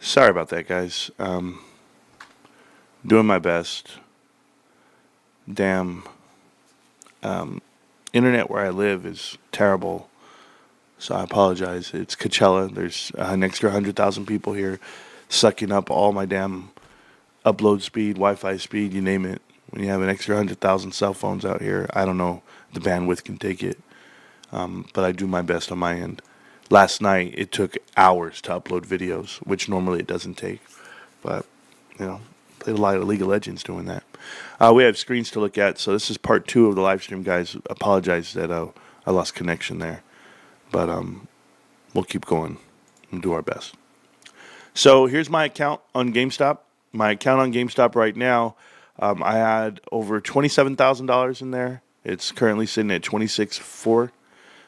Sorry about that, guys. Doing my best. Damn. Um, Internet where I live is terrible, so I apologize. It's Coachella. There's an extra 100,000 people here, sucking up all my damn upload speed, Wi-Fi speed, you name it. When you have an extra 100,000 cell phones out here, I don't know the bandwidth can take it. But I do my best on my end. Last night it took hours to upload videos, which normally it doesn't take. But you know, played a lot of League of Legends doing that. We have screens to look at, so this is part two of the live stream, guys. Apologize that I lost connection there, but we'll keep going and do our best. So here's my account on GameStop. My account on GameStop right now, I had over $27,000 in there. It's currently sitting at 26.4,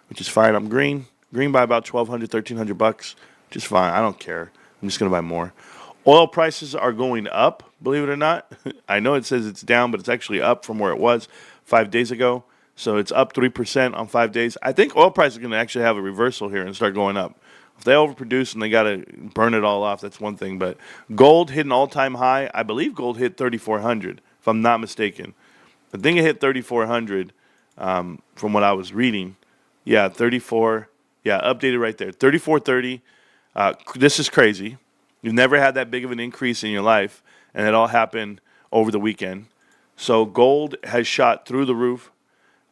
which is fine. I'm green by about 1,200, 1,300 bucks, which is fine. I don't care. I'm just gonna buy more. Oil prices are going up, believe it or not. I know it says it's down, but it's actually up from where it was 5 days ago. So it's up 3% on 5 days. I think oil prices are going to actually have a reversal here and start going up. If they overproduce and they got to burn it all off, that's one thing. But gold hit an all-time high. I believe gold hit 3,400, if I'm not mistaken. I think it hit 3,400 from what I was reading. Yeah, 34. Yeah, updated right there. 3,430. This is crazy. You've never had that big of an increase in your life, and it all happened over the weekend. So gold has shot through the roof.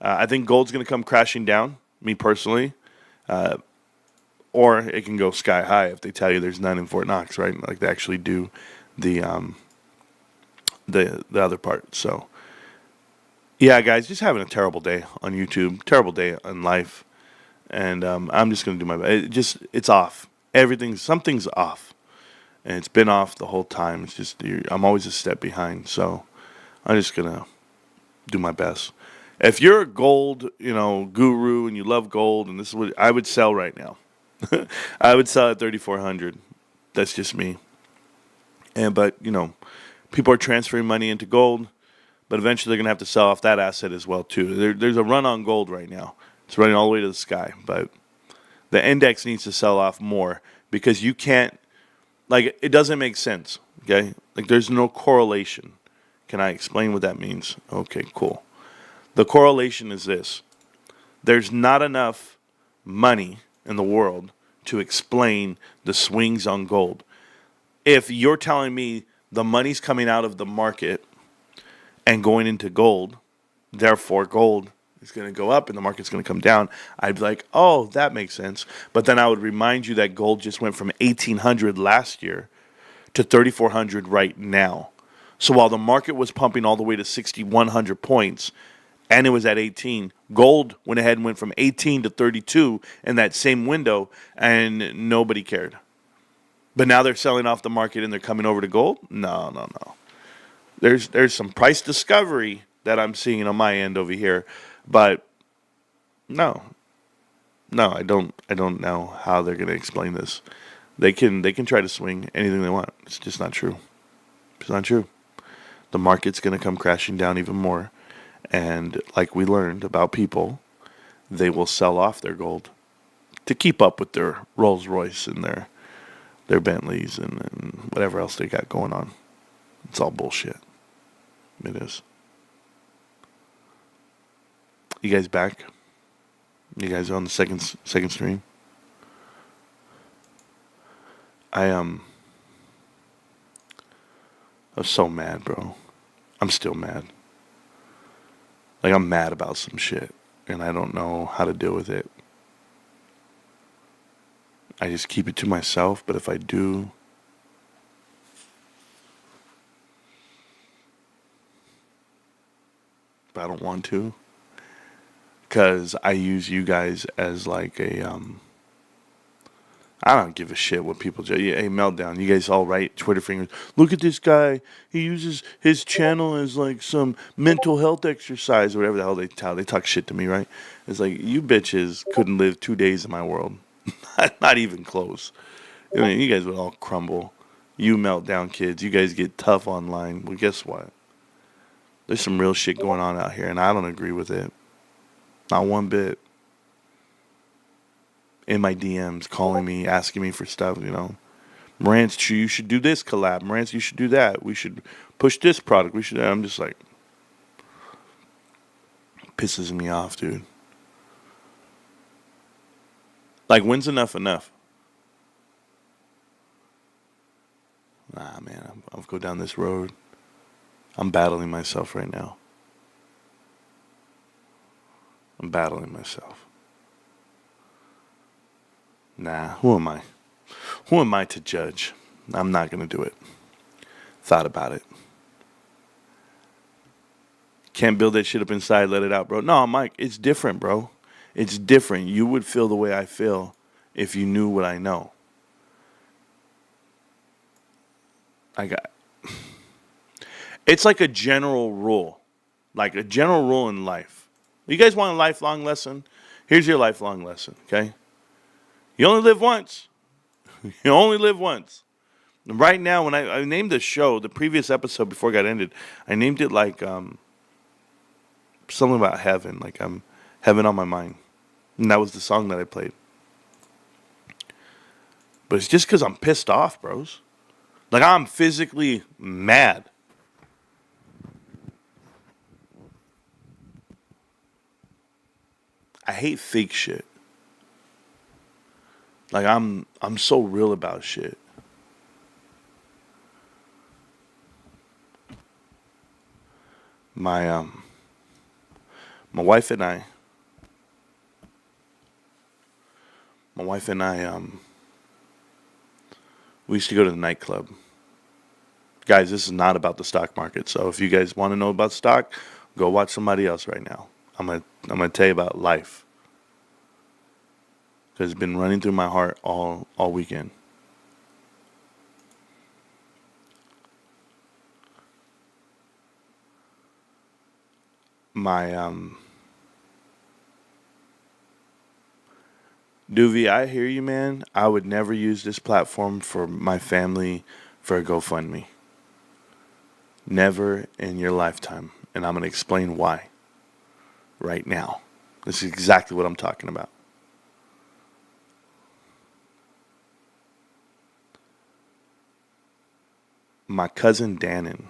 I think gold's going to come crashing down, me personally. Or it can go sky high if they tell you there's none in Fort Knox, right? Like they actually do the other part. So, yeah, guys, just having a terrible day on YouTube, terrible day on life. And I'm just going to do my best. It's off. Something's off. And it's been off the whole time. It's just I'm always a step behind, so I'm just gonna do my best. If you're a gold, guru and you love gold, and this is what I would sell right now, I would sell at 3,400. That's just me. But people are transferring money into gold, but eventually they're gonna have to sell off that asset as well too. There's a run on gold right now. It's running all the way to the sky, but the index needs to sell off more because you can't. Like, it doesn't make sense, okay? Like, there's no correlation. Can I explain what that means? Okay, cool. The correlation is this. There's not enough money in the world to explain the swings on gold. If you're telling me the money's coming out of the market and going into gold, therefore gold is going to go up and the market's going to come down, I'd be like, oh, that makes sense. But then I would remind you that gold just went from 1,800 last year to 3,400 right now. So while the market was pumping all the way to 6,100 points and it was at 18, gold went ahead and went from 18 to 32 in that same window and nobody cared. But now they're selling off the market and they're coming over to gold? No. There's some price discovery that I'm seeing on my end over here. But no, I don't know how they're going to explain this. They can try to swing anything they want. It's just not true. It's not true. The market's going to come crashing down even more, and like we learned about people, they will sell off their gold to keep up with their Rolls Royce and their Bentleys and whatever else they got going on. It's all bullshit. It is. You guys back? You guys are on the second stream? I was so mad, bro. I'm still mad. Like, I'm mad about some shit, and I don't know how to deal with it. I just keep it to myself, but if I do, but I don't want to. Because I use you guys as like I don't give a shit what people do. Hey, Meltdown, you guys all write Twitter fingers. Look at this guy. He uses his channel as like some mental health exercise or whatever the hell they tell. They talk shit to me, right? It's like, you bitches couldn't live 2 days in my world. Not even close. I mean, you guys would all crumble. You Meltdown kids, you guys get tough online. Well, guess what? There's some real shit going on out here, and I don't agree with it. Not one bit. In my DMs, calling me, asking me for stuff, Marantz, you should do this collab. Marantz, you should do that. We should push this product. We should. I'm just like, pisses me off, dude. Like, when's enough? Nah, man, I'll go down this road. I'm battling myself right now. I'm battling myself. Nah, who am I? Who am I to judge? I'm not going to do it. Thought about it. Can't build that shit up inside, let it out, bro. No, Mike, it's different, bro. It's different. You would feel the way I feel if you knew what I know. I got. It's like a general rule. Like a general rule in life. You guys want a lifelong lesson? Here's your lifelong lesson, okay? You only live once. You only live once. And right now, when I named the show, the previous episode before it got ended, I named it like something about heaven. Like I'm heaven on my mind. And that was the song that I played. But it's just because I'm pissed off, bros. Like I'm physically mad. I hate fake shit. Like I'm so real about shit. My my wife and I we used to go to the nightclub. Guys, this is not about the stock market. So if you guys want to know about stock, go watch somebody else right now. I'm gonna tell you about life. Because it's been running through my heart all weekend. My Doovie, I hear you, man. I would never use this platform for my family for a GoFundMe. Never in your lifetime. And I'm going to explain why right now. This is exactly what I'm talking about. My cousin Dannon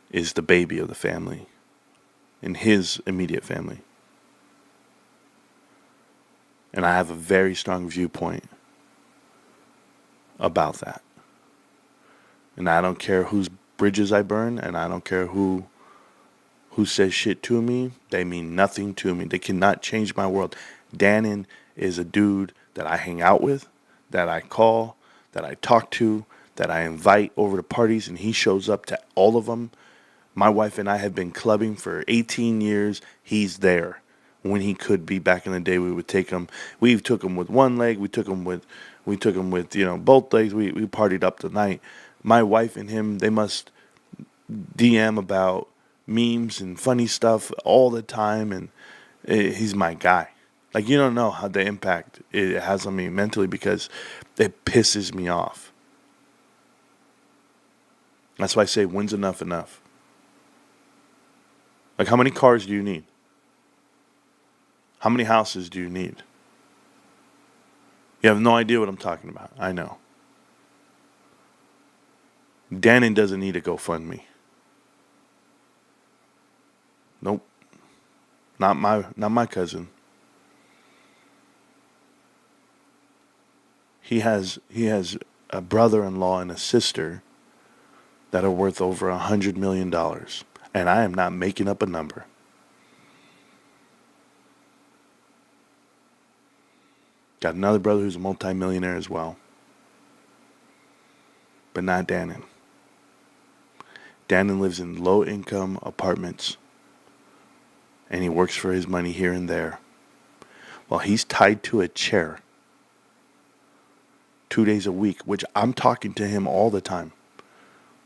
is the baby of the family in his immediate family. And I have a very strong viewpoint about that. And I don't care whose bridges I burn, and I don't care who says shit to me. They mean nothing to me. They cannot change my world. Dannon is a dude that I hang out with, that I call, that I talk to, that I invite over to parties, and he shows up to all of them. My wife and I have been clubbing for 18 years. He's there. When he could be back in the day, we would take him. We took him with one leg. We took him with both legs. We partied up the night. My wife and him, they must DM about memes and funny stuff all the time, and he's my guy. Like, you don't know how the impact it has on me mentally because it pisses me off. That's why I say, when's enough? Like, how many cars do you need? How many houses do you need? You have no idea what I'm talking about. I know. Dannon doesn't need a GoFundMe. Nope. Not my cousin. He has a brother-in-law and a sister that are worth over $100 million. And I am not making up a number. Got another brother who's a multimillionaire as well. But not Dannon. Dannon lives in low-income apartments. And he works for his money here and there. Well, he's tied to a chair 2 days a week, which I'm talking to him all the time.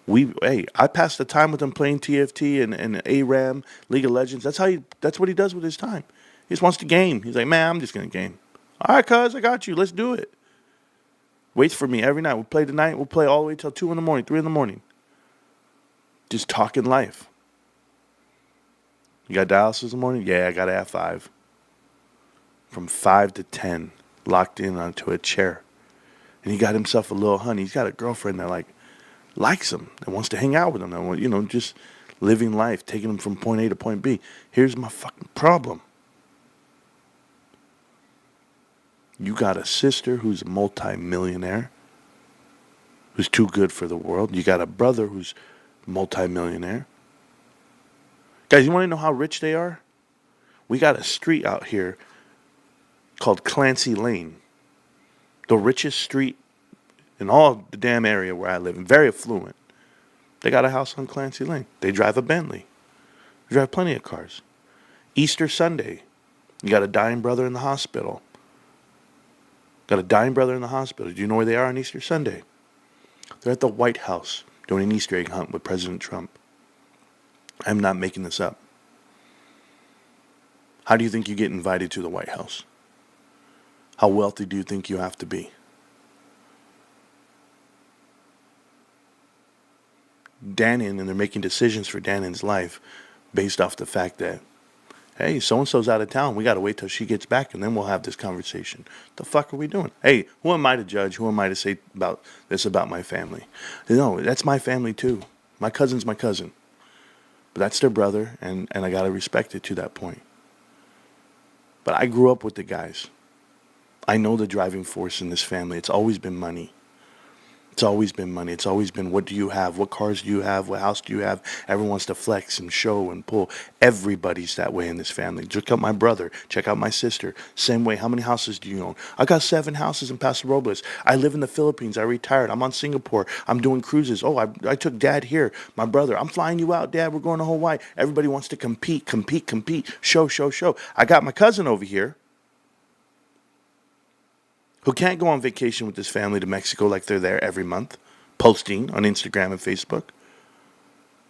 I passed the time with him playing TFT and ARAM, League of Legends. That's what he does with his time. He just wants to game. He's like, man, I'm just gonna game. All right, cuz, I got you. Let's do it. Waits for me every night. We'll play tonight. We'll play all the way till 2 in the morning, 3 in the morning. Just talking life. You got dialysis in the morning? Yeah, I got it at 5. From 5 to 10, locked in onto a chair. And he got himself a little honey. He's got a girlfriend that likes him, that wants to hang out with him, that want, just living life, taking him from point A to point B. Here's my fucking problem. You got a sister who's a multi-millionaire, who's too good for the world. You got a brother who's multi-millionaire. Guys, you want to know how rich they are? We got a street out here called Clancy Lane. The richest street in all the damn area where I live, and very affluent. They got a house on Clancy Lane. They drive a Bentley. They drive plenty of cars. Easter Sunday, you got a dying brother in the hospital. Got a dying brother in the hospital. Do you know where they are on Easter Sunday? They're at the White House doing an Easter egg hunt with President Trump. I'm not making this up. How do you think you get invited to the White House? How wealthy do you think you have to be? Dannon, and they're making decisions for Dannon's life based off the fact that, hey, so-and-so's out of town. We got to wait till she gets back, and then we'll have this conversation. The fuck are we doing? Hey, who am I to judge? Who am I to say about this about my family? No, that's my family too. My cousin's my cousin. But that's their brother, and I got to respect it to that point. But I grew up with the guys. I know the driving force in this family. It's always been money. It's always been money. It's always been, what do you have? What cars do you have? What house do you have? Everyone wants to flex and show and pull. Everybody's that way in this family. Check out my brother. Check out my sister. Same way. How many houses do you own? I got 7 houses in Paso Robles. I live in the Philippines. I retired. I'm on Singapore. I'm doing cruises. Oh, I took dad here. My brother. I'm flying you out, dad. We're going to Hawaii. Everybody wants to compete. Show. I got my cousin over here who can't go on vacation with his family to Mexico like they're there every month, posting on Instagram and Facebook.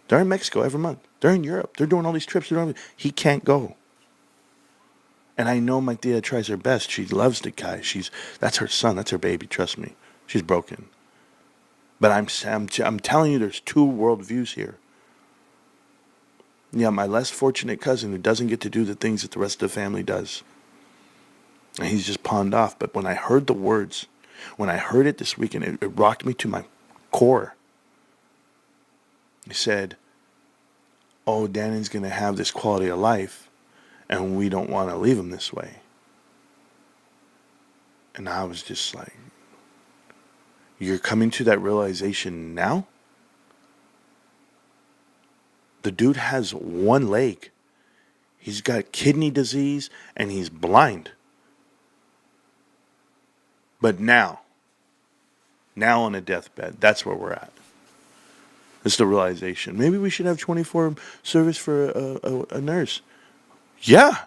They're in Mexico every month. They're in Europe. They're doing all these trips. He can't go. And I know my tia tries her best. She loves the guy. That's her son. That's her baby. Trust me. She's broken. But I'm telling you, there's 2 worldviews here. Yeah, my less fortunate cousin who doesn't get to do the things that the rest of the family does. And he's just pawned off. But when I heard the words, when I heard it this weekend, it rocked me to my core. He said, oh, Dannon's going to have this quality of life, and we don't want to leave him this way. And I was just like, you're coming to that realization now? The dude has 1 leg. He's got kidney disease, and he's blind. But now on a deathbed, that's where we're at. It's the realization. Maybe we should have 24 service for a nurse. Yeah.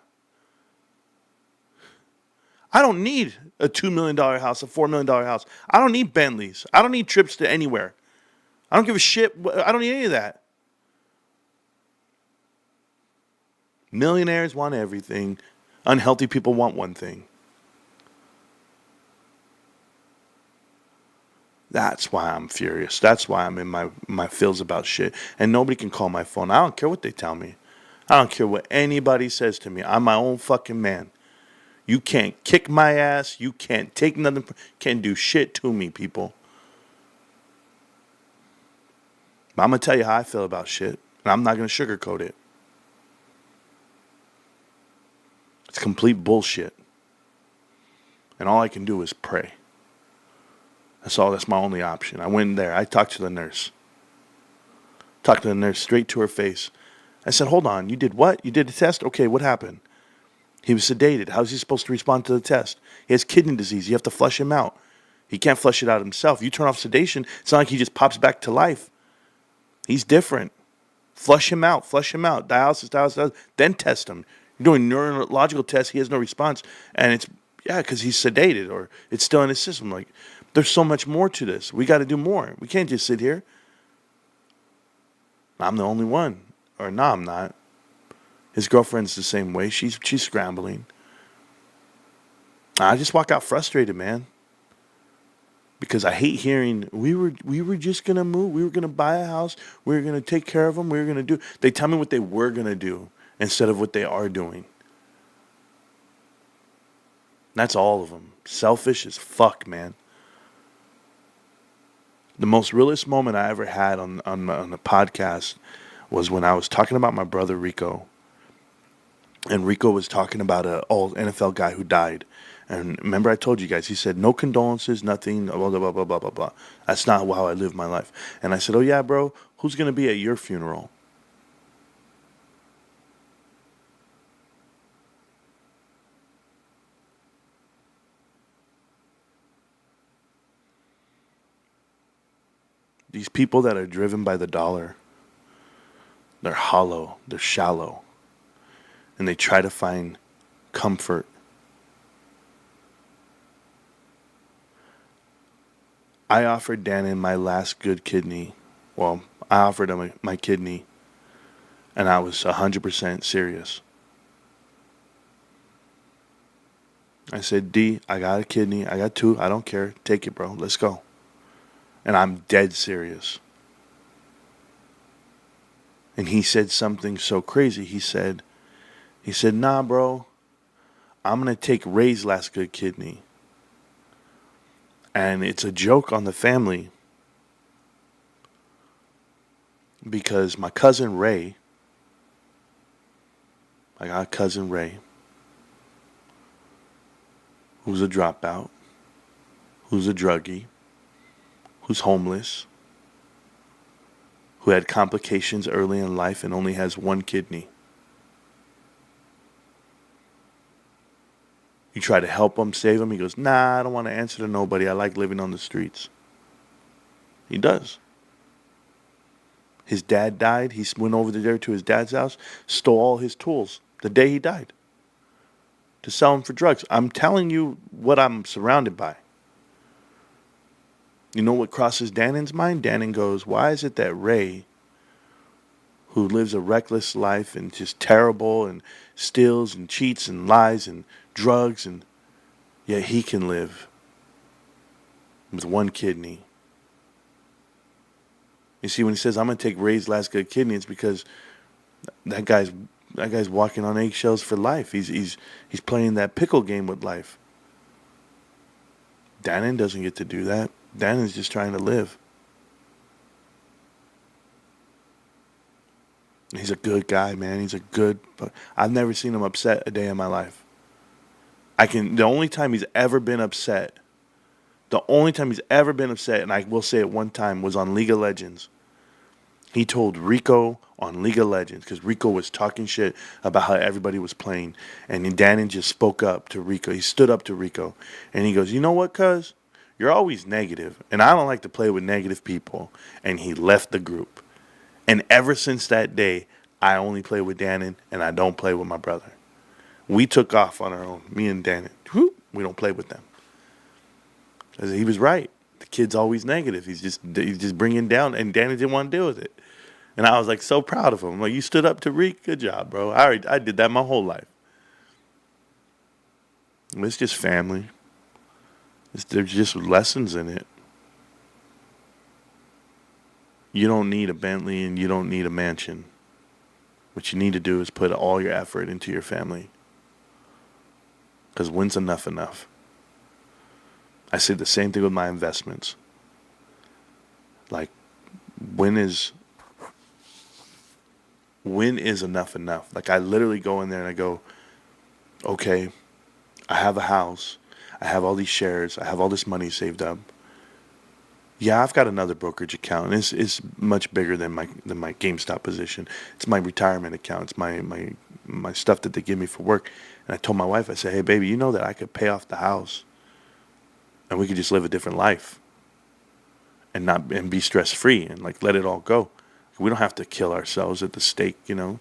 I don't need a $2 million house, a $4 million house. I don't need Bentleys. I don't need trips to anywhere. I don't give a shit. I don't need any of that. Millionaires want everything. Unhealthy people want one thing. That's why I'm furious. That's why I'm in my feels about shit. And nobody can call my phone. I don't care what they tell me. I don't care what anybody says to me. I'm my own fucking man. You can't kick my ass. You can't take nothing. Can't do shit to me, people. But I'm going to tell you how I feel about shit. And I'm not going to sugarcoat it. It's complete bullshit. And all I can do is pray. That's my only option. I went in there. I talked to the nurse. Talked to the nurse straight to her face. I said, hold on. You did what? You did a test? Okay, what happened? He was sedated. How's he supposed to respond to the test? He has kidney disease. You have to flush him out. He can't flush it out himself. You turn off sedation, it's not like he just pops back to life. He's different. Flush him out. Dialysis. Then test him. You're doing neurological tests. He has no response. And it's, because he's sedated or it's still in his system. Like, there's so much more to this. We got to do more. We can't just sit here. I'm the only one. Or no, I'm not. His girlfriend's the same way. She's scrambling. I just walk out frustrated, man. Because I hate hearing, we were just going to move. We were going to buy a house. We were going to take care of them. We were going to do. They tell me what they were going to do instead of what they are doing. That's all of them. Selfish as fuck, man. The most realest moment I ever had on the podcast was when I was talking about my brother Rico, and Rico was talking about a old NFL guy who died. And remember, I told you guys, he said, no condolences, nothing, blah, blah, blah, blah, blah, blah, blah. That's not how I live my life. And I said, oh, yeah, bro, who's going to be at your funeral? These people that are driven by the dollar, they're hollow, they're shallow, and they try to find comfort. I offered Dannon my last good kidney. Well, I offered him my kidney, and I was 100% serious. I said, D, I got a kidney. I got two. I don't care. Take it, bro. Let's go. And I'm dead serious. And he said something so crazy. He said, nah, bro, I'm going to take Ray's last good kidney. And it's a joke on the family because my cousin Ray, I got a cousin Ray, who's a dropout, who's a druggie, who's homeless, who had complications early in life and only has one kidney. You try to help him, save him. He goes, nah, I don't want to answer to nobody. I like living on the streets. He does. His dad died. He went over there to his dad's house, stole all his tools the day he died to sell them for drugs. I'm telling you what I'm surrounded by. You know what crosses Dannon's mind? Dannon goes, why is it that Ray, who lives a reckless life and just terrible and steals and cheats and lies and drugs, and yet he can live with one kidney? You see, when he says, I'm going to take Ray's last good kidney, it's because that guy's walking on eggshells for life. He's playing that pickle game with life. Dannon doesn't get to do that. Dannon's just trying to live. He's a good guy, man. I've never seen him upset a day in my life. The only time he's ever been upset, and I will say it one time, was on League of Legends. He told Rico on League of Legends, because Rico was talking shit about how everybody was playing, and then Dannon just spoke up to Rico. He stood up to Rico, and he goes, you know what, cuz? You're always negative, and I don't like to play with negative people. And he left the group. And ever since that day, I only play with Dannon, and I don't play with my brother. We took off on our own, me and Dannon. We don't play with them. He was right. The kid's always negative. He's just bringing down, and Danny didn't want to deal with it. And I was like so proud of him. Like, you stood up to Reek. Good job, bro. I did that my whole life. It's just family. There's just lessons in it. You don't need a Bentley and you don't need a mansion. What you need to do is put all your effort into your family. Because when's enough? I say the same thing with my investments. Like, when is enough? Like, I literally go in there and I go, okay, I have a house, I have all these shares, I have all this money saved up. Yeah, I've got another brokerage account. It's much bigger than my GameStop position. It's my retirement account. It's my stuff that they give me for work. And I told my wife, I said, hey, baby, you know that I could pay off the house and we could just live a different life and be stress free and like let it all go. We don't have to kill ourselves at the stake, you know.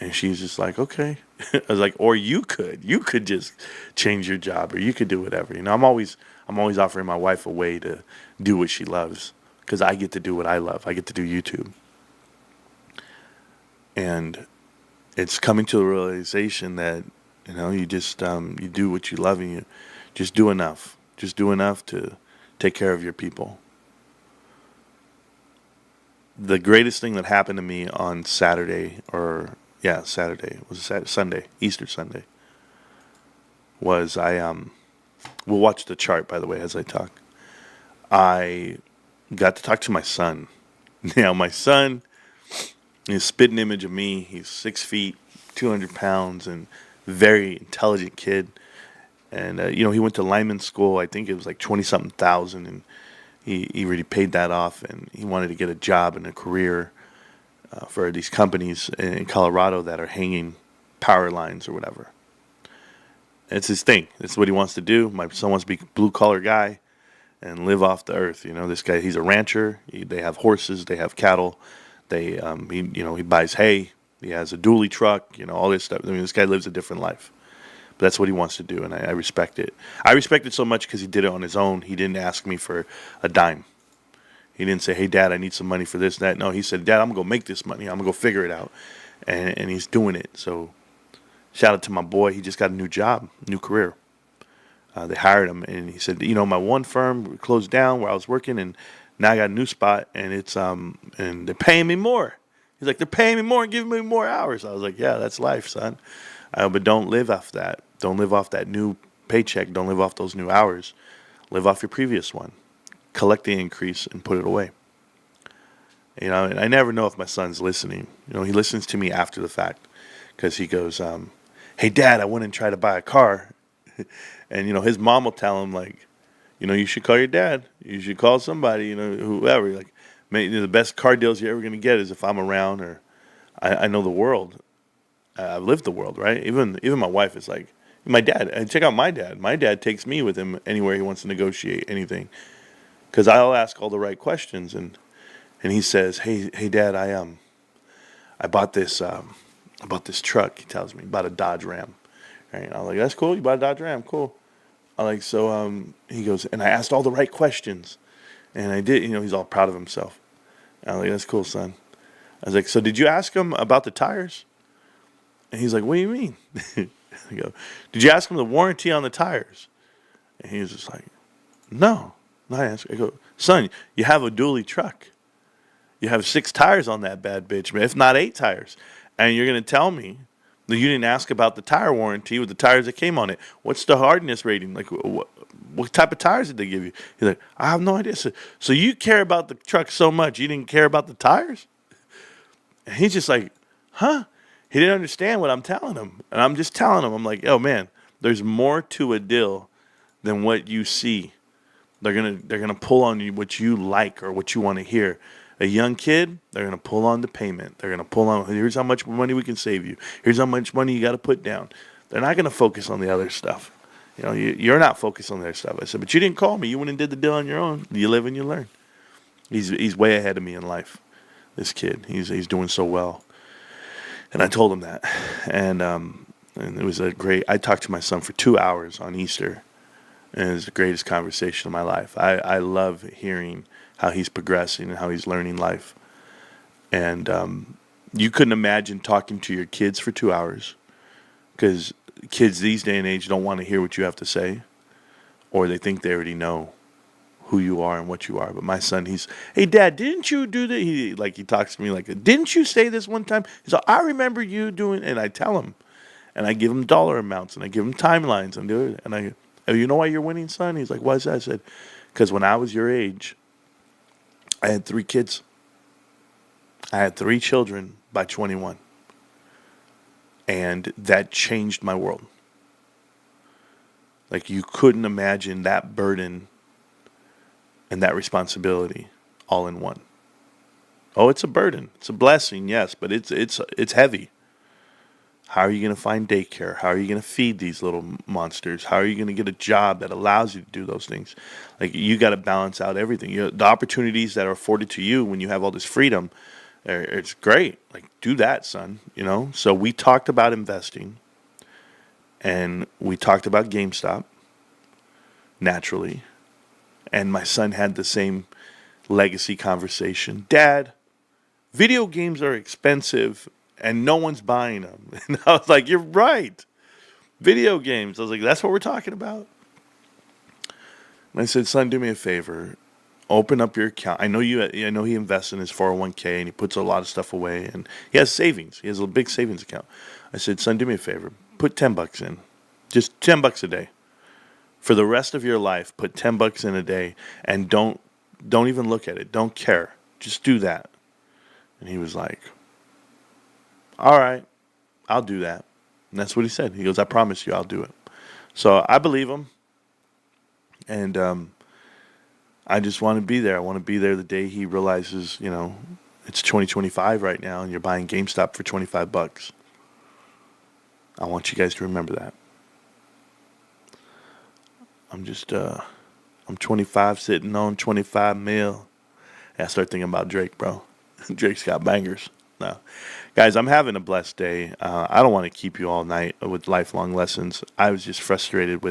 And she's just like, okay. I was like, or you could just change your job, or you could do whatever. You know, I'm always offering my wife a way to do what she loves, because I get to do what I love. I get to do YouTube. And it's coming to the realization that, you know, you just you do what you love, and you just do enough. Just do enough to take care of your people. The greatest thing that happened to me on Saturday, Sunday, Easter Sunday, was we'll watch the chart, by the way, as I talk. I got to talk to my son. Now, my son is a spitting image of me. He's 6 feet, 200 pounds, and very intelligent kid. And he went to lineman school. I think it was like 20 something thousand, and he already paid that off. And he wanted to get a job and a career for these companies in Colorado that are hanging power lines or whatever. It's his thing. It's what he wants to do. My son wants to be a blue collar guy and live off the earth. This guy, he's a rancher. They have horses. They have cattle. He buys hay. He has a dually truck. All this stuff. I mean, this guy lives a different life. But that's what he wants to do, and I respect it. I respect it so much because he did it on his own. He didn't ask me for a dime. He didn't say, "Hey, Dad, I need some money for this and that." No, he said, "Dad, I'm gonna go make this money. I'm gonna go figure it out," and he's doing it. So, shout out to my boy. He just got a new job, new career. They hired him, and he said, "My one firm closed down where I was working, and now I got a new spot, and it's and they're paying me more." He's like, "They're paying me more and giving me more hours." I was like, "Yeah, that's life, son. But don't live off that. Don't live off that new paycheck. Don't live off those new hours. Live off your previous one. Collect the increase and put it away." And I never know if my son's listening. He listens to me after the fact because he goes, "Hey, Dad, I went and tried to buy a car." And, his mom will tell him, like, "You should call your dad. You should call somebody, whoever. Like, maybe the best car deals you're ever going to get is if I'm around, or I know the world. I've lived the world, right? Even my wife is like, my dad, and check out my dad. My dad takes me with him anywhere he wants to negotiate anything. Because I'll ask all the right questions. And he says, hey, Dad, I bought this truck." He tells me, bought a Dodge Ram. Right? And I'm like, "That's cool. You bought a Dodge Ram. Cool." I like, so he goes, "And I asked all the right questions. And I did," he's all proud of himself. And I'm like, "That's cool, son." I was like, "So did you ask him about the tires?" And he's like, "What do you mean?" I go, "Did you ask him the warranty on the tires?" And he was just like, "No, not ask." I go, "Son, you have a dually truck. You have 6 tires on that bad bitch, if not 8 tires. And you're going to tell me that you didn't ask about the tire warranty with the tires that came on it. What's the hardness rating? Like, what type of tires did they give you?" He's like, "I have no idea." So you care about the truck so much, you didn't care about the tires?" And he's just like, "Huh?" He didn't understand what I'm telling him. And I'm just telling him, I'm like, "Oh, man, there's more to a deal than what you see. They're gonna pull on you what you like or what you want to hear. A young kid, they're gonna pull on the payment. They're gonna pull on, here's how much money we can save you. Here's how much money you got to put down." They're not gonna focus on the other stuff. You're not focused on the other stuff. I said, "But you didn't call me. You went and did the deal on your own. You live and you learn." He's way ahead of me in life. This kid, he's doing so well. And I told him that, and it was a great. I talked to my son for 2 hours on Easter, and it was the greatest conversation of my life. I love hearing how he's progressing and how he's learning life. And you couldn't imagine talking to your kids for 2 hours, because kids these day and age don't want to hear what you have to say, or they think they already know who you are and what you are. But my son, "Hey, Dad, didn't you do that?" He talks to me like, "Didn't you say this one time?" He's like, "I remember you doing," and I tell him, and I give him dollar amounts, and I give him timelines, and do it. And "Oh, you know why you're winning, son?" He's like, "Why is that?" I said, "Because when I was your age, I had 3 kids. I had 3 children by 21. And that changed my world. Like, you couldn't imagine that burden and that responsibility all in one. Oh, it's a burden. It's a blessing, yes, but it's heavy. How are you going to find daycare? How are you going to feed these little monsters? How are you going to get a job that allows you to do those things? Like, you got to balance out everything. The opportunities that are afforded to you when you have all this freedom, it's great. Like, do that, son. So we talked about investing, and we talked about GameStop, naturally. And my son had the same legacy conversation. "Dad, video games are expensive and no one's buying them." And I was like, "You're right. Video games." I was like, "That's what we're talking about." And I said, "Son, do me a favor. Open up your account. I know he invests in his 401k and he puts a lot of stuff away, and he has savings. He has a big savings account." I said, "Son, do me a favor. Put $10 in. Just $10 a day. For the rest of your life, put $10 in a day, and don't don't even look at it. Don't care. Just do that. And he was like, all right, I'll do that. And that's what he said. He goes, I promise you I'll do it. So I believe him. And I just want to be there. I want to be there the day he realizes, it's 2025 right now and you're buying GameStop for $25. I want you guys to remember that. I'm 25 sitting on 25 mil. And I start thinking about Drake, bro. Drake's got bangers. No. Guys, I'm having a blessed day. I don't want to keep you all night with lifelong lessons. I was just frustrated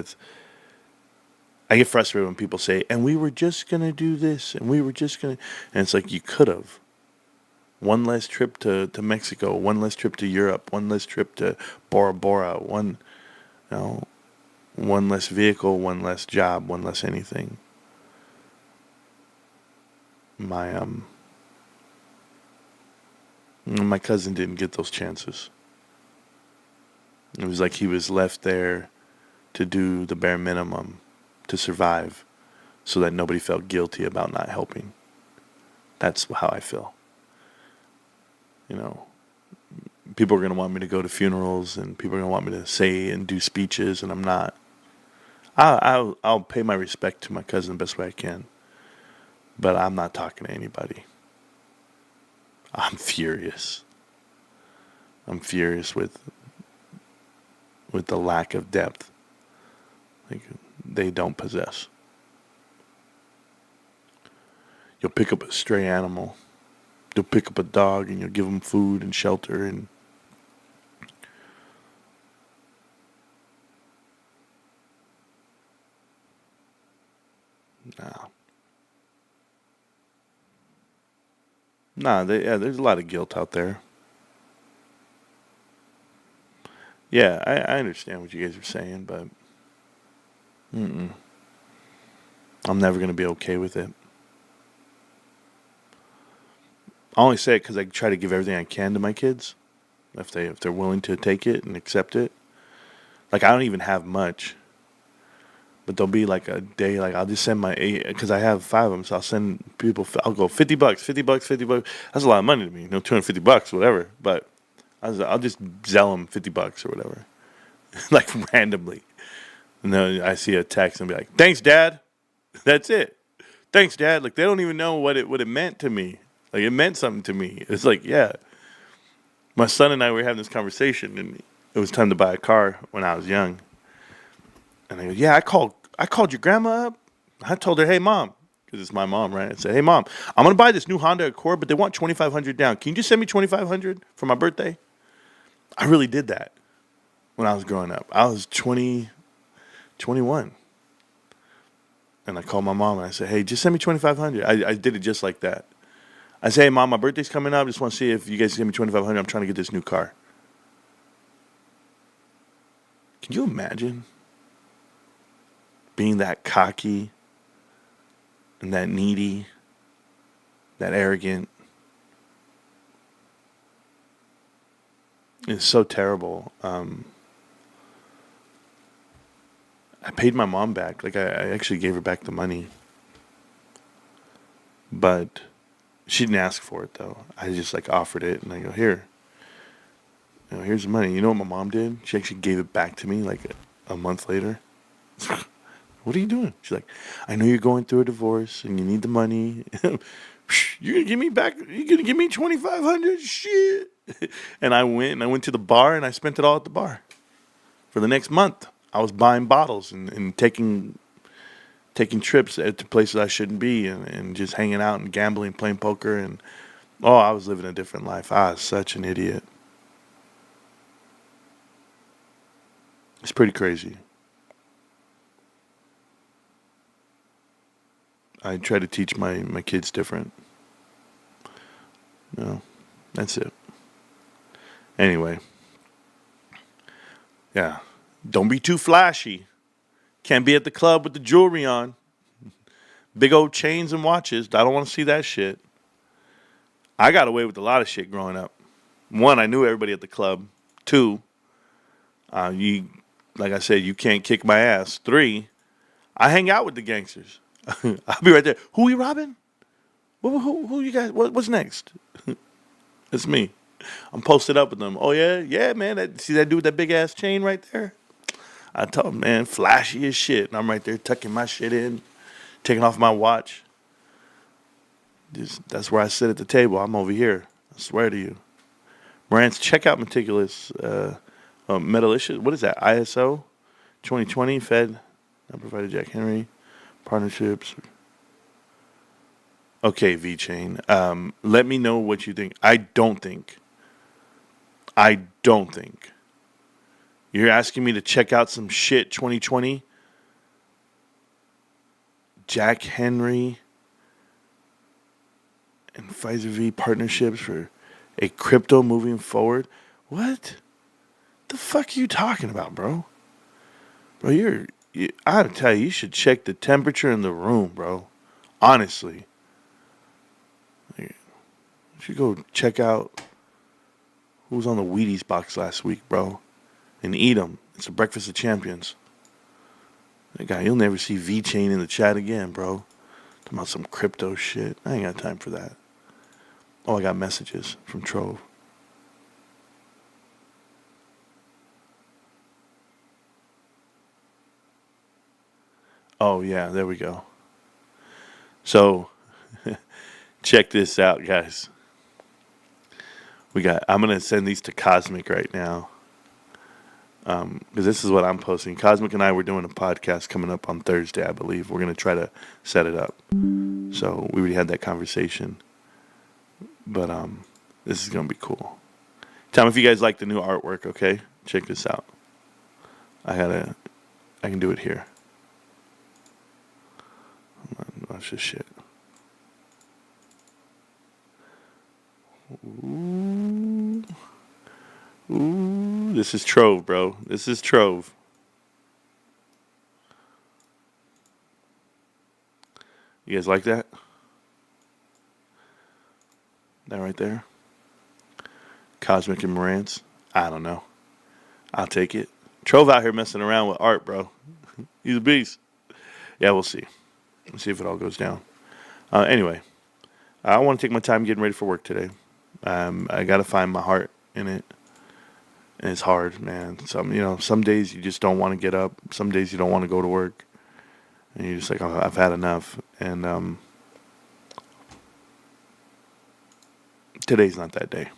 I get frustrated when people say, and we were just going to do this, and we were just going to, and it's like, you could have. One less trip to Mexico, one less trip to Europe, one less trip to Bora Bora, one less vehicle, one less job, one less anything. My cousin didn't get those chances. It was like he was left there to do the bare minimum to survive so that nobody felt guilty about not helping. That's how I feel. People are going to want me to go to funerals and people are going to want me to say and do speeches, and I'm not. I'll pay my respect to my cousin the best way I can, but I'm not talking to anybody. I'm furious. I'm furious with the lack of depth they don't possess. You'll pick up a stray animal. You'll pick up a dog and you'll give them food and shelter and there's a lot of guilt out there. Yeah, I understand what you guys are saying, but I'm never going to be okay with it. I only say it because I try to give everything I can to my kids, if they're willing to take it and accept it. Like, I don't even have much, but there'll be like a day, like I'll just send because I have 5 of them, so I'll send people, I'll go $50, $50, $50. That's a lot of money to me, $250, whatever. But I'll just Zell them $50 or whatever, like randomly. And then I see a text and be like, "Thanks, Dad." That's it. Thanks, Dad. Like, they don't even know what it meant to me. Like, it meant something to me. It's like, yeah. My son and I were having this conversation, and it was time to buy a car when I was young. And I go, yeah, I called your grandma up. I told her, hey, Mom, because it's my mom, right? I said, hey, Mom, I'm going to buy this new Honda Accord, but they want $2,500 down. Can you just send me $2,500 for my birthday? I really did that when I was growing up. I was 21. And I called my mom and I said, hey, just send me $2,500. I did it just like that. I said, hey, Mom, my birthday's coming up. I just want to see if you guys send me $2,500. I'm trying to get this new car. Can you imagine being that cocky and that needy, that arrogant? It's so terrible. I paid my mom back. Like, I actually gave her back the money. But she didn't ask for it, though. I just, offered it. And I go, here. Here's the money. You know what my mom did? She actually gave it back to me, a month later. What are you doing? She's like, I know you're going through a divorce and you need the money. You're going to give me back? You're going to give me $2,500? Shit. And I went to the bar and I spent it all at the bar. For the next month, I was buying bottles and taking trips to places I shouldn't be and just hanging out and gambling, playing poker. And, I was living a different life. I was such an idiot. It's pretty crazy. I try to teach my kids different. That's it. Anyway. Yeah. Don't be too flashy. Can't be at the club with the jewelry on. Big old chains and watches. I don't want to see that shit. I got away with a lot of shit growing up. 1, I knew everybody at the club. 2, like I said, you can't kick my ass. 3, I hang out with the gangsters. I'll be right there. Who we robbing? Who you guys? What's next? It's me. I'm posted up with them. Oh yeah, man. See that dude with that big ass chain right there? I told him, man, flashy as shit. And I'm right there tucking my shit in, taking off my watch. That's where I sit at the table. I'm over here. I swear to you. Marantz, check out Meticulous Metalicious. What is that? ISO 2020 Fed. I provided Jack Henry. Partnerships. Okay, V-Chain. Let me know what you think. I don't think. You're asking me to check out some shit 2020? Jack Henry and Pfizer V partnerships for a crypto moving forward? What? The fuck are you talking about, bro? Bro, I gotta tell you, you should check the temperature in the room, bro. Honestly. You should go check out who was on the Wheaties box last week, bro. And eat them. It's the breakfast of champions. That guy, you'll never see V-Chain in the chat again, bro. Talking about some crypto shit. I ain't got time for that. Oh, I got messages from Trove. Oh, yeah, there we go. So, check this out, guys. I'm going to send these to Cosmic right now. Because this is what I'm posting. Cosmic and I were doing a podcast coming up on Thursday, I believe. We're going to try to set it up. So, we already had that conversation. But this is going to be cool. Tell me if you guys like the new artwork, okay? Check this out. I can do it here. Watch this shit. Ooh. This is Trove, bro. This is Trove. You guys like that? That right there? Cosmic and Marantz? I don't know. I'll take it. Trove out here messing around with art, bro. He's a beast. Yeah, we'll see. We'll see if it all goes down. Anyway, I want to take my time getting ready for work today. I got to find my heart in it. And it's hard, man. Some days you just don't want to get up. Some days you don't want to go to work. And you're just like, oh, I've had enough. And today's not that day.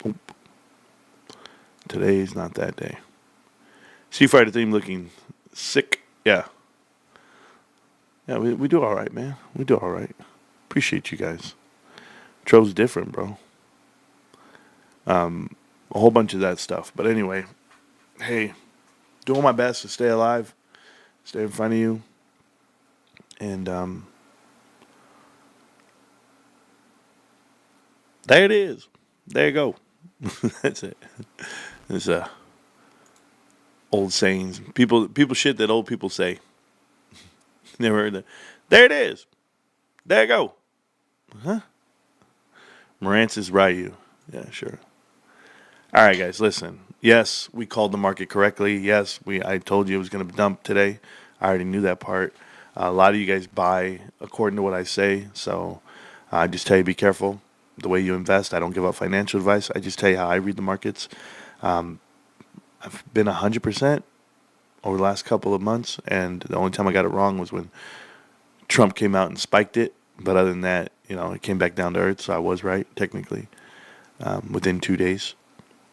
Oop. Today's not that day. Sea Fighter theme looking sick. Yeah. Yeah, we do all right, man. We do all right. Appreciate you guys. Trove's different, bro. A whole bunch of that stuff. But anyway, hey, doing my best to stay alive, stay in front of you. And there it is. There you go. That's it. It's old sayings. People shit that old people say. Never heard that. There it is. There you go. Huh? Marantz is Ryu. Yeah, sure. All right, guys, listen. Yes, we called the market correctly. Yes, I told you it was going to dump today. I already knew that part. A lot of you guys buy according to what I say, so I just tell you be careful the way you invest. I don't give out financial advice. I just tell you how I read the markets. I've been 100% over the last couple of months, and the only time I got it wrong was when Trump came out and spiked it. But other than that, it came back down to earth, so I was right, technically, within 2 days.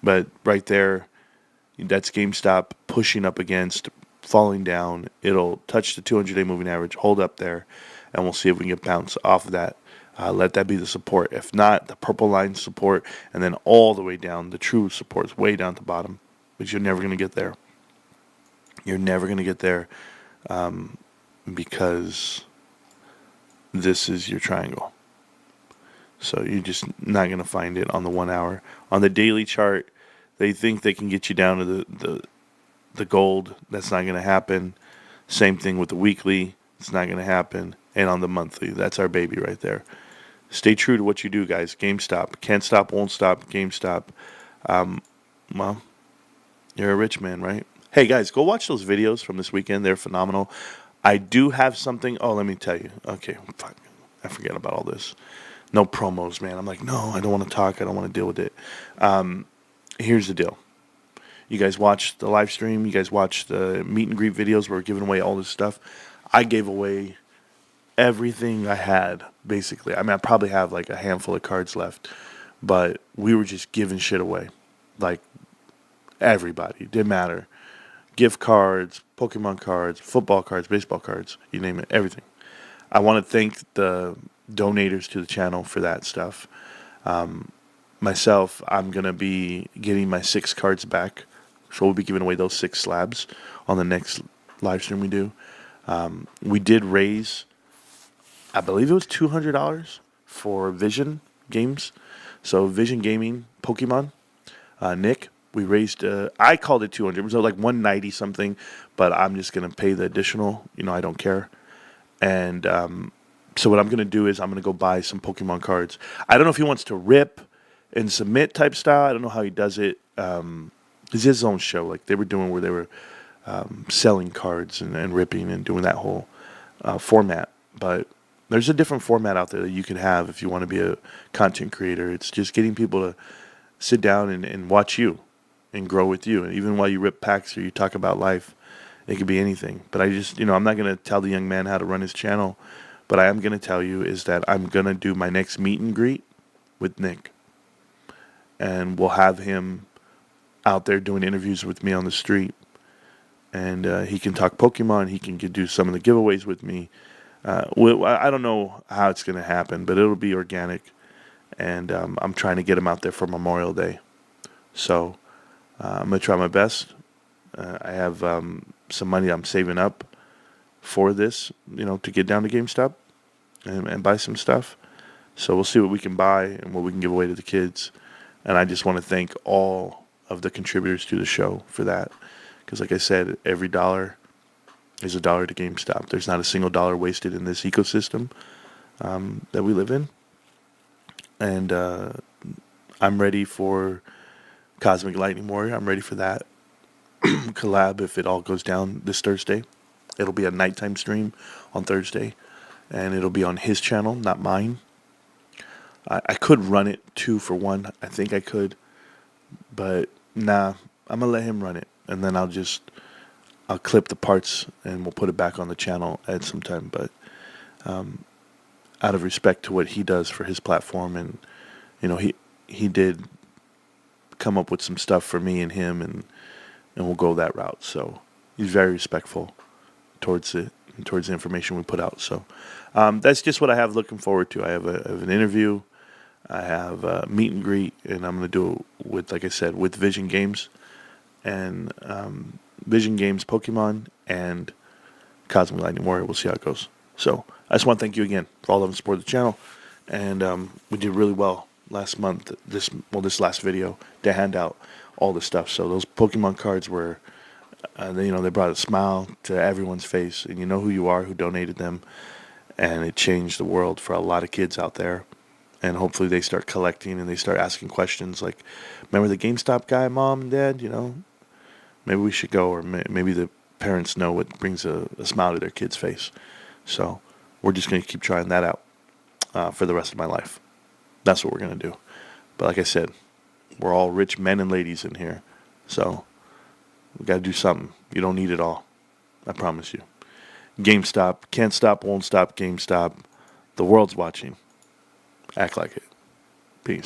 But right there, that's GameStop pushing up against, falling down. It'll touch the 200-day moving average, hold up there, and we'll see if we can get bounce off of that. Let that be the support. If not, the purple line support, and then all the way down, the true support is way down at the bottom, but you're never going to get there. You're never going to get there because this is your triangle. So you're just not going to find it on the 1 hour. On the daily chart, they think they can get you down to the gold. That's not going to happen. Same thing with the weekly. It's not going to happen. And on the monthly, that's our baby right there. Stay true to what you do, guys. GameStop. Can't stop, won't stop. GameStop. Well, you're a rich man, right? Hey, guys, go watch those videos from this weekend. They're phenomenal. I do have something. Oh, let me tell you. Okay, fuck. I forget about all this. No promos, man. I'm like, no, I don't want to talk. I don't want to deal with it. Here's the deal. You guys watch the live stream. You guys watch the meet and greet videos where we're giving away all this stuff. I gave away everything I had, basically. I mean, I probably have like a handful of cards left, but we were just giving shit away. Like, everybody. Didn't matter. Gift cards, Pokemon cards, football cards, baseball cards, you name it, everything. I want to thank the donators to the channel for that stuff. Myself, I'm going to be getting my 6 cards back. So we'll be giving away those 6 slabs on the next live stream we do. We did raise, I believe it was $200 for Vision Games. So Vision Gaming, Pokemon, Nick, we raised, I called it 200. It was like 190 something, but I'm just going to pay the additional. I don't care. And so what I'm going to do is I'm going to go buy some Pokemon cards. I don't know if he wants to rip and submit type style. I don't know how he does it. It's his own show. Like they were doing where they were selling cards and ripping and doing that whole format. But there's a different format out there that you can have if you want to be a content creator. It's just getting people to sit down and watch you and grow with you. And even while you rip packs or you talk about life, it could be anything. But I just, I'm not going to tell the young man how to run his channel. But I am going to tell you is that I'm going to do my next meet and greet with Nick. And we'll have him out there doing interviews with me on the street. And he can talk Pokemon. He can do some of the giveaways with me. I don't know how it's going to happen, but it'll be organic. And I'm trying to get him out there for Memorial Day. So I'm going to try my best. I have some money I'm saving up for this, to get down to GameStop and buy some stuff. So we'll see what we can buy and what we can give away to the kids. And I just want to thank all of the contributors to the show for that. Because like I said, every dollar is a dollar to GameStop. There's not a single dollar wasted in this ecosystem that we live in. And I'm ready for Cosmic Lightning Warrior. I'm ready for that collab if it all goes down this Thursday. It'll be a nighttime stream on Thursday. And it'll be on his channel, not mine. I could run it 2 for 1. I think I could. But nah, I'm going to let him run it. And then I'll clip the parts and we'll put it back on the channel at some time. But out of respect to what he does for his platform, and he did come up with some stuff for me and him, and we'll go that route. So he's very respectful towards it and towards the information we put out. So that's just what I have looking forward to. I have an interview. I have a meet and greet, and I'm going to do it with, like I said, with Vision Games and Vision Games Pokemon and Cosmic Lightning Warrior. We'll see how it goes. So I just want to thank you again for all of the support of the channel. And we did really well last month, this last video, to hand out all the stuff. So those Pokemon cards were, they brought a smile to everyone's face. And you know who you are, who donated them. And it changed the world for a lot of kids out there. And hopefully they start collecting and they start asking questions like, remember the GameStop guy, Mom and Dad? Maybe we should go, or maybe the parents know what brings a smile to their kid's face. So we're just going to keep trying that out for the rest of my life. That's what we're going to do. But like I said, we're all rich men and ladies in here. So we got to do something. You don't need it all. I promise you. GameStop. Can't stop, won't stop GameStop. The world's watching. Act like it. Peace.